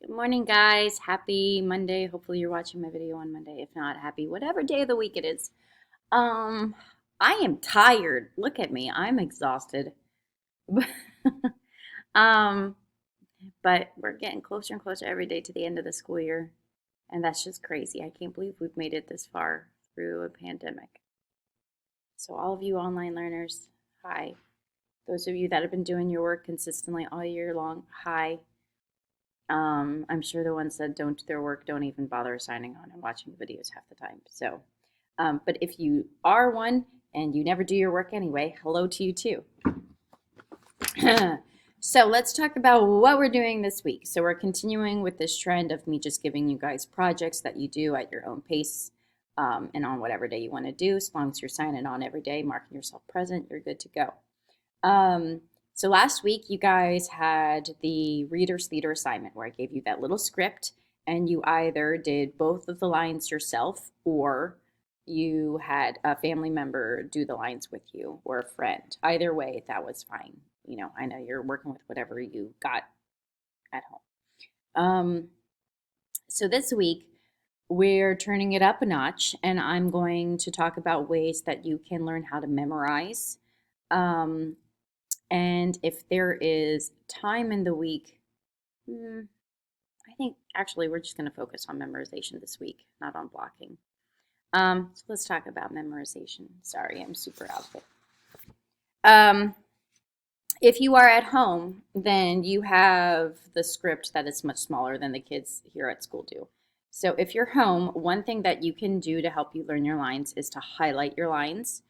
Good morning, guys. Happy Monday. Hopefully you're watching my video on Monday. If not, happy whatever day of the week it is. Um, I am tired. Look at me. I'm exhausted. Um, but we're getting closer and closer every day to the end of the school year, and that's just crazy. I can't believe we've made it this far through a pandemic. So all of you online learners, hi. Those of you that have been doing your work consistently all year long, hi. I'm sure the ones that don't do their work don't even bother signing on and watching the videos half the time. So, but if you are one and you never do your work anyway, hello to you too. So let's talk about what we're doing this week. So we're continuing with this trend of me just giving you guys projects that you do at your own pace and on whatever day you want to do. As long as you're signing on every day, marking yourself present, you're good to go. So last week you guys had the Reader's Theater assignment where I gave you that little script and you either did both of the lines yourself or you had a family member do the lines with you or a friend. Either way, that was fine. You know, I know you're working with whatever you got at home. So this week we're turning it up a notch and I'm going to talk about ways that you can learn how to memorize. And if there is time in the week, I think actually we're just going to focus on memorization this week, not on blocking. So let's talk about memorization. Sorry, I'm super out of it. If you are at home, then you have the script that is much smaller than the kids here at school do. So if you're home, one thing that you can do to help you learn your lines is to highlight your lines.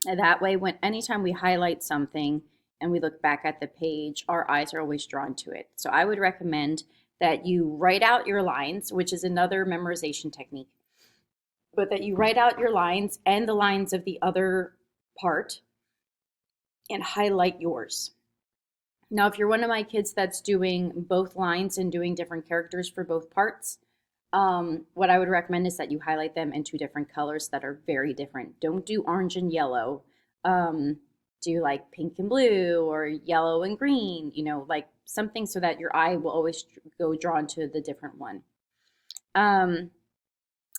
That way, anytime we highlight something and we look back at the page, our eyes are always drawn to it. So I would recommend that you write out your lines, which is another memorization technique, but that you write out your lines and the lines of the other part and highlight yours. Now, if you're one of my kids that's doing both lines and doing different characters for both parts, what I would recommend is that you highlight them in two different colors that are very different. Don't do orange and yellow. Do like pink and blue or yellow and green, you know, like something so that your eye will always go drawn to the different one.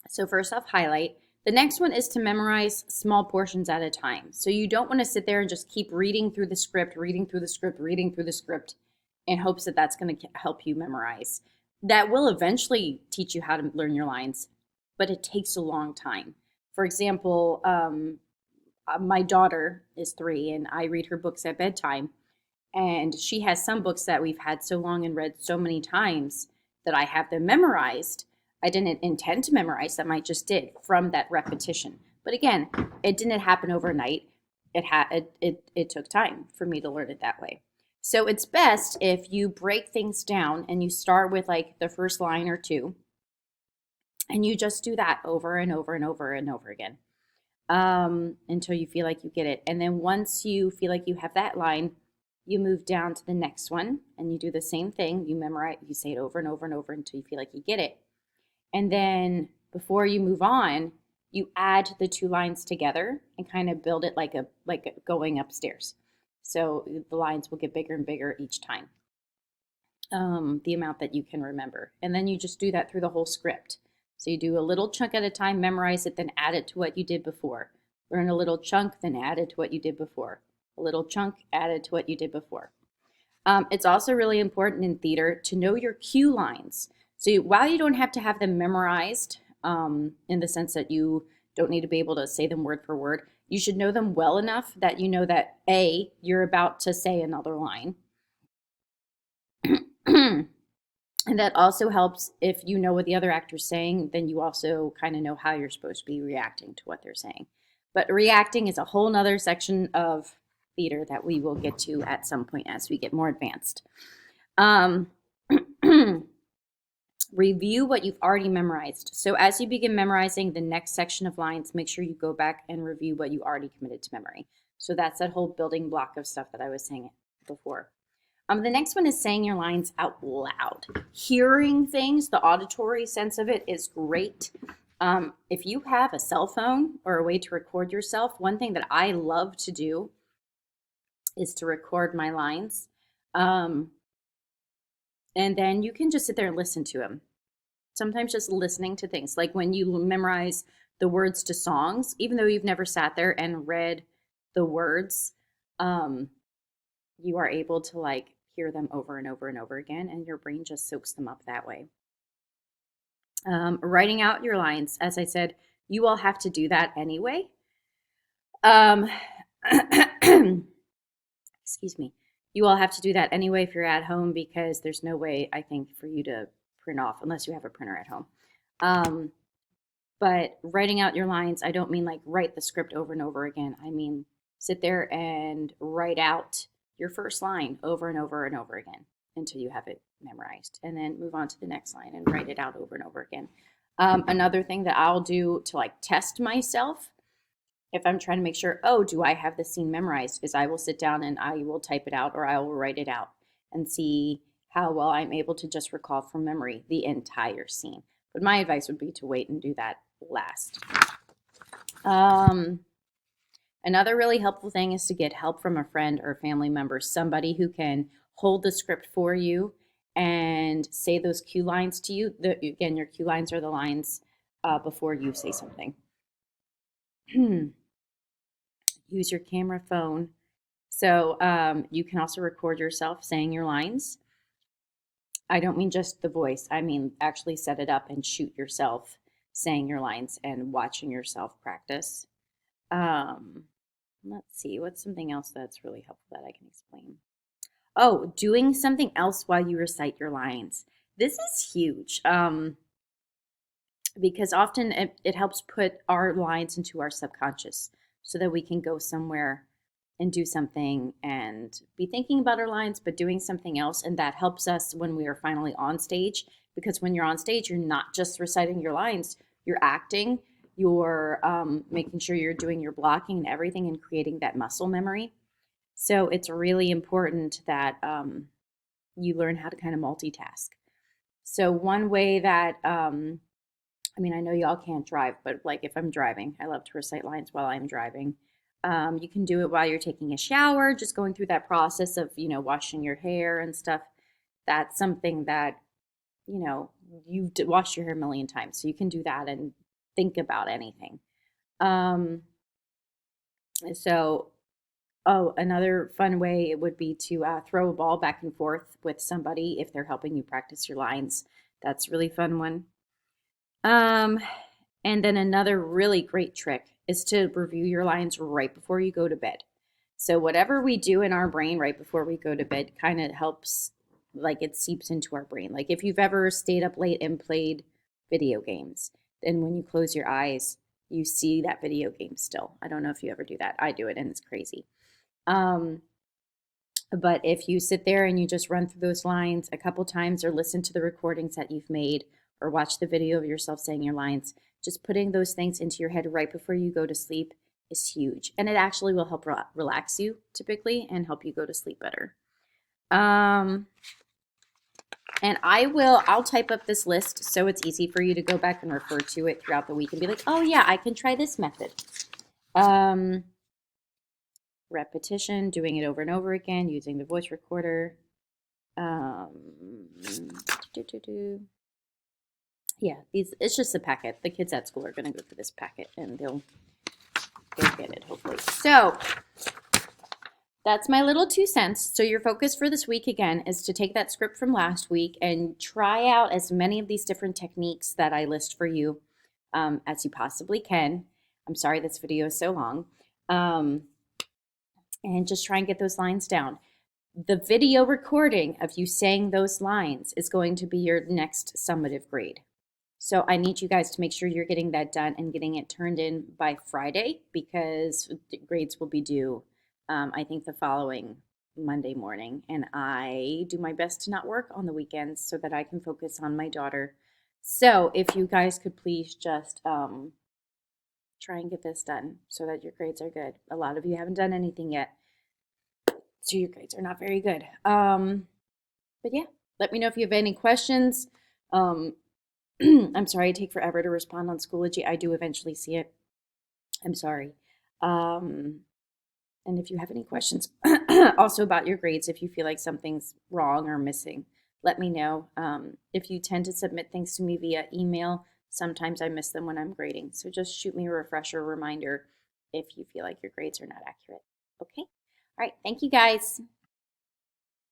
So first off, highlight. The next one is to memorize small portions at a time. So you don't want to sit there and just keep reading through the script, reading through the script, reading through the script in hopes that that's going to help you memorize. That will eventually teach you how to learn your lines, but it takes a long time. For example, my daughter is 3 and I read her books at bedtime. And she has some books that we've had so long and read so many times that I have them memorized. I didn't intend to memorize them, I just did from that repetition. But again, it didn't happen overnight. It took time for me to learn it that way. So it's best if you break things down and you start with like the first line or two, and you just do that over and over and over and over again until you feel like you get it. And then once you feel like you have that line, you move down to the next one and you do the same thing. You memorize, you say it over and over and over until you feel like you get it. And then before you move on, you add the two lines together and kind of build it like going upstairs. So the lines will get bigger and bigger each time, the amount that you can remember. And then you just do that through the whole script. So you do a little chunk at a time, memorize it, then add it to what you did before. Learn a little chunk, then add it to what you did before. A little chunk added to what you did before. It's also really important in theater to know your cue lines. So while you don't have to have them memorized, in the sense that you don't need to be able to say them word for word, you should know them well enough that you know that A, you're about to say another line. And that also helps if you know what the other actor's saying, then you also kind of know how you're supposed to be reacting to what they're saying. But reacting is a whole nother section of theater that we will get to at some point as we get more advanced. Review what you've already memorized. So as you begin memorizing the next section of lines, make sure you go back and review what you already committed to memory. So that's that whole building block of stuff that I was saying before. The next one is saying your lines out loud. Hearing things, the auditory sense of it is great. If you have a cell phone or a way to record yourself, one thing that I love to do is to record my lines. And then you can just sit there and listen to them. Sometimes just listening to things, like when you memorize the words to songs, even though you've never sat there and read the words, um, you are able to like hear them over and over and over again, and your brain just soaks them up that way. Writing out your lines, as I said, you all have to do that anyway. Um, excuse me. You all have to do that anyway if you're at home, because there's no way, I think, for you to print off unless you have a printer at home. But writing out your lines, I don't mean like write the script over and over again. I mean, sit there and write out your first line over and over and over again until you have it memorized, and then move on to the next line and write it out over and over again. Another thing that I'll do to like test myself, if I'm trying to make sure, oh, do I have the scene memorized, is I will sit down and I will type it out, or I will write it out and see how well I'm able to just recall from memory the entire scene. But my advice would be to wait and do that last. Another really helpful thing is to get help from a friend or family member, somebody who can hold the script for you and say those cue lines to you. Again, your cue lines are the lines before you say something. Use your camera phone. So you can also record yourself saying your lines. I don't mean just the voice. I mean actually set it up and shoot yourself saying your lines and watching yourself practice. Let's see, what's something else that's really helpful that I can explain? Oh, doing something else while you recite your lines. This is huge because often it helps put our lines into our subconscious so that we can go somewhere and do something and be thinking about our lines, but doing something else. And that helps us when we are finally on stage, because when you're on stage, you're not just reciting your lines, you're acting, you're making sure you're doing your blocking and everything and creating that muscle memory. So it's really important that you learn how to kind of multitask. So one way that, I mean, I know y'all can't drive, but like if I'm driving, I love to recite lines while I'm driving. You can do it while you're taking a shower, just going through that process of, washing your hair and stuff. That's something that, you've washed your hair a million times. So you can do that and think about anything. Um, so, oh, another fun way it would be to throw a ball back and forth with somebody if they're helping you practice your lines. That's a really fun one. Um, and then another really great trick is to review your lines right before you go to bed. So whatever we do in our brain right before we go to bed kind of helps, like it seeps into our brain. Like if you've ever stayed up late and played video games, then when you close your eyes, you see that video game still. I don't know if you ever do that. I do it and it's crazy. Um, but if you sit there and you just run through those lines a couple times or listen to the recordings that you've made or watch the video of yourself saying your lines, just putting those things into your head right before you go to sleep is huge. And it actually will help relax you typically and help you go to sleep better. And I'll type up this list so it's easy for you to go back and refer to it throughout the week and be like, oh yeah, I can try this method. Repetition, doing it over and over again, using the voice recorder. Yeah, it's just a packet. The kids at school are going to go through this packet and they'll get it hopefully. So that's my little 2 cents. So your focus for this week again is to take that script from last week and try out as many of these different techniques that I list for you as you possibly can. I'm sorry this video is so long. And just try and get those lines down. The video recording of you saying those lines is going to be your next summative grade. So I need you guys to make sure you're getting that done and getting it turned in by Friday, because grades will be due, I think, the following Monday morning. And I do my best to not work on the weekends so that I can focus on my daughter. So if you guys could please just try and get this done so that your grades are good. A lot of you haven't done anything yet, so your grades are not very good. But yeah, let me know if you have any questions. I'm sorry I take forever to respond on Schoology. I do eventually see it. I'm sorry. And if you have any questions also about your grades, if you feel like something's wrong or missing, let me know. If you tend to submit things to me via email, sometimes I miss them when I'm grading. So just shoot me a refresher reminder if you feel like your grades are not accurate. Okay? All right. Thank you guys.